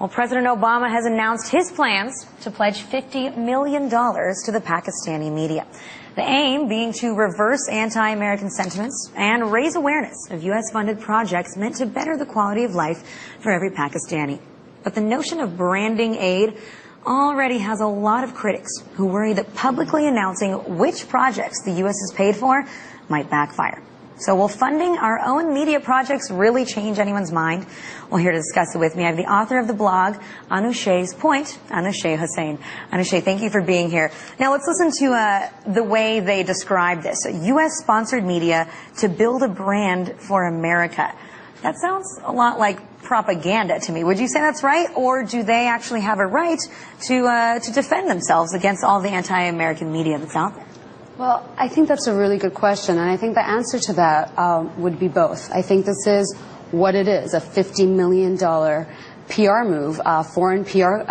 Well, President Obama has announced his plans to pledge $50 million to the Pakistani media. The aim being to reverse anti-American sentiments and raise awareness of U.S.-funded projects meant to better the quality of life for every Pakistani. But the notion of branding aid already has a lot of critics who worry that publicly announcing which projects the U.S. has paid for might backfire. So will funding our own media projects really change anyone's mind? Well, here to discuss it with me, I have the author of the blog, Anushay's Point, Anushay Hussain. Anushay, thank you for being here. Now let's listen to the way they describe this. U.S.-sponsored media to build a brand for America. That sounds a lot like propaganda to me. Would you say that's right? Or do they actually have a right to defend themselves against all the anti-American media that's out there? Well, I think that's a really good question, and I think the answer to that would be both. I think this is what it is, a $50 million PR move, foreign PR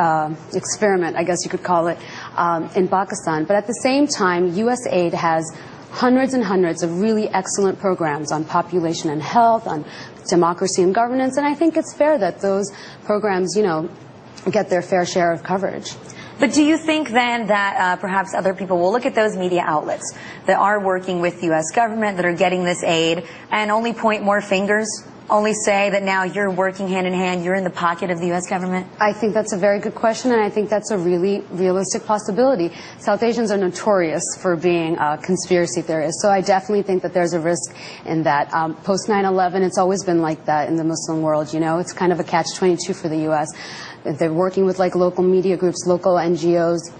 experiment, I guess you could call it, in Pakistan. But at the same time, U.S. aid has hundreds and hundreds of really excellent programs on population and health, on democracy and governance, and I think it's fair that those programs, you know, get their fair share of coverage. But do you think then that perhaps other people will look at those media outlets that are working with the U.S. government, that are getting this aid, and only point more fingers, only say that now you're working hand in hand, you're in the pocket of the U.S. government? I think that's a very good question, and I think that's a really realistic possibility. South Asians are notorious for being conspiracy theorists, so I definitely think that there's a risk in that. Post 9/11, it's always been like that in the Muslim world, you know. It's kind of a catch-22 for the U.S. They're working with like local media groups, local NGOs,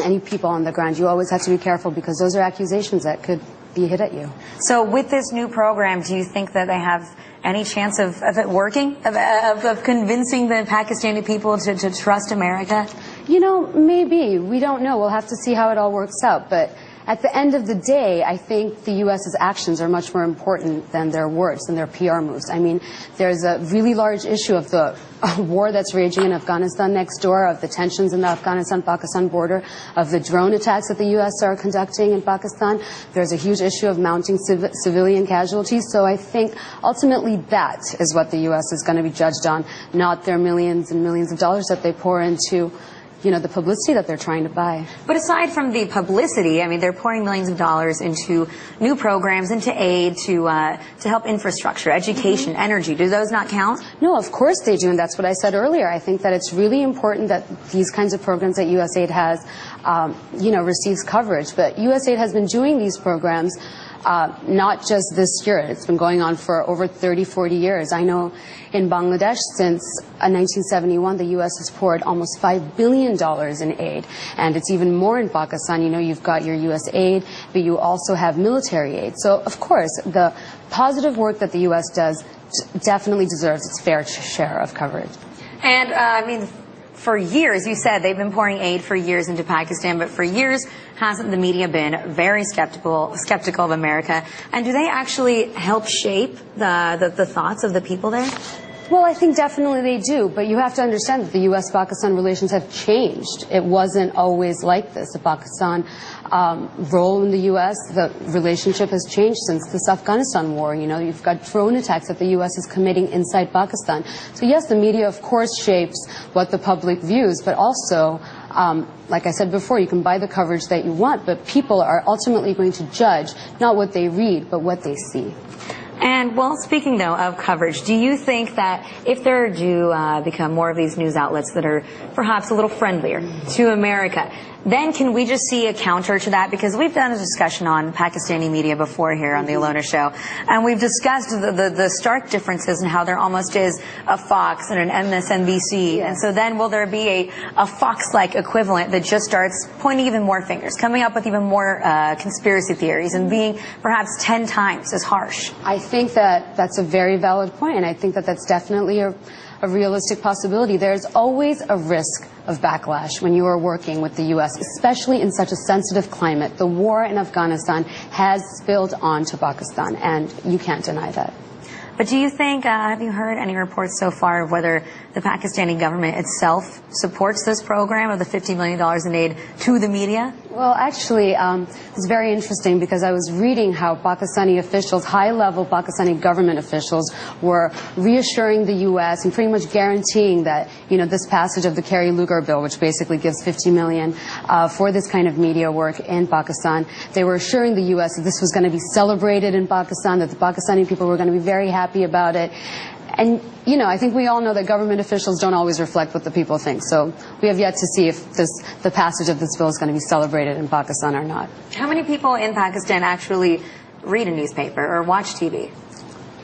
any people on the ground. You always have to be careful because those are accusations that could be hit at you. So with this new program, do you think that they have any chance of it working, of convincing the Pakistani people to trust America? You know, maybe. We don't know. We'll have to see how it all works out. But at the end of the day, I think the U.S.'s actions are much more important than their words, than their PR moves. I mean, there's a really large issue of the war that's raging in Afghanistan next door, of the tensions in the Afghanistan-Pakistan border, of the drone attacks that the U.S. are conducting in Pakistan. There's a huge issue of mounting civilian casualties. So I think ultimately that is what the U.S. is going to be judged on, not their millions and millions of dollars that they pour into, you know, the publicity that they're trying to buy. But aside from the publicity, I mean, they're pouring millions of dollars into new programs, into aid to help infrastructure, education, energy. Do those not count? No, of course they do, and that's what I said earlier. I think that it's really important that these kinds of programs that USAID has, you know, receives coverage. But USAID has been doing these programs not just this year. It's been going on for over 30, 40 years. I know in Bangladesh since 1971, the U.S. has poured almost $5 billion in aid. And it's even more in Pakistan. You know, you've got your U.S. aid, but you also have military aid. So, of course, the positive work that the U.S. does definitely deserves its fair share of coverage. And, I mean, for years, you said they've been pouring aid for years into Pakistan, but for years, hasn't the media been very skeptical of America? And do they actually help shape the thoughts of the people there? Well, I think definitely they do, but you have to understand that the U.S.-Pakistan relations have changed. It wasn't always like this. The Pakistan role in the U.S., the relationship has changed since this Afghanistan war. You know, you've got drone attacks that the U.S. is committing inside Pakistan. So yes, the media, of course, shapes what the public views, but also, like I said before, you can buy the coverage that you want, but people are ultimately going to judge not what they read, but what they see. And, well, speaking, though, of coverage, do you think that if there do become more of these news outlets that are perhaps a little friendlier to America, then can we just see a counter to that? Because we've done a discussion on Pakistani media before here on the Alona Show, and we've discussed the stark differences in how there almost is a Fox and an MSNBC. And so then will there be a Fox-like equivalent that just starts pointing even more fingers, coming up with even more conspiracy theories, and being perhaps 10 times as harsh? I think that that's a very valid point, and I think that that's definitely a realistic possibility. There's always a risk of backlash when you are working with the U.S., especially in such a sensitive climate. The war in Afghanistan has spilled onto Pakistan, and you can't deny that. But do you think, have you heard any reports so far of whether the Pakistani government itself supports this program of the $50 million in aid to the media? Well, actually, it's very interesting because I was reading how Pakistani officials, high-level Pakistani government officials, were reassuring the U.S. and pretty much guaranteeing that, you know, this passage of the Kerry-Lugar bill, which basically gives $50 million for this kind of media work in Pakistan, they were assuring the U.S. that this was going to be celebrated in Pakistan, that the Pakistani people were going to be very happy about it. And, you know, I think we all know that government officials don't always reflect what the people think. So we have yet to see if the passage of this bill is going to be celebrated in Pakistan or not. How many people in Pakistan actually read a newspaper or watch TV?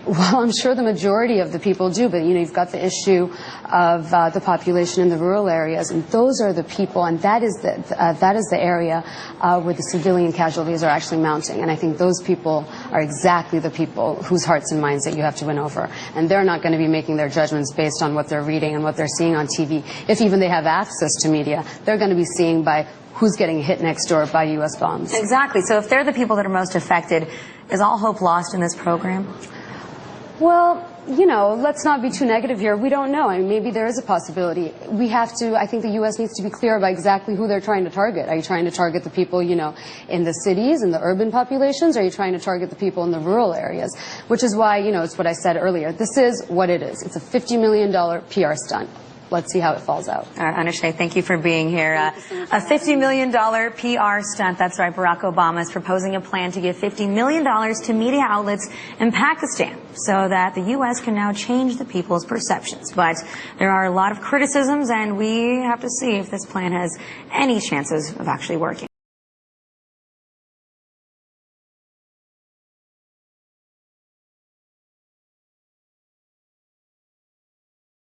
Well, I'm sure the majority of the people do, but, you know, you've got the issue of the population in the rural areas, and those are the people, and that is the area where the civilian casualties are actually mounting. And I think those people are exactly the people whose hearts and minds that you have to win over. And they're not going to be making their judgments based on what they're reading and what they're seeing on TV. If even they have access to media, they're going to be seeing by who's getting hit next door by U.S. bombs. Exactly. So if they're the people that are most affected, is all hope lost in this program? Well, you know, let's not be too negative here. We don't know. I mean, maybe there is a possibility. We have to, I think the U.S. needs to be clear about exactly who they're trying to target. Are you trying to target the people, you know, in the cities, in the urban populations? Or are you trying to target the people in the rural areas? Which is why, you know, it's what I said earlier. This is what it is. It's a $50 million PR stunt. Let's see how it falls out. All right, Anushay, thank you for being here. A $50 million PR stunt. That's right. Barack Obama is proposing a plan to give $50 million to media outlets in Pakistan so that the U.S. can now change the people's perceptions. But there are a lot of criticisms, and we have to see if this plan has any chances of actually working.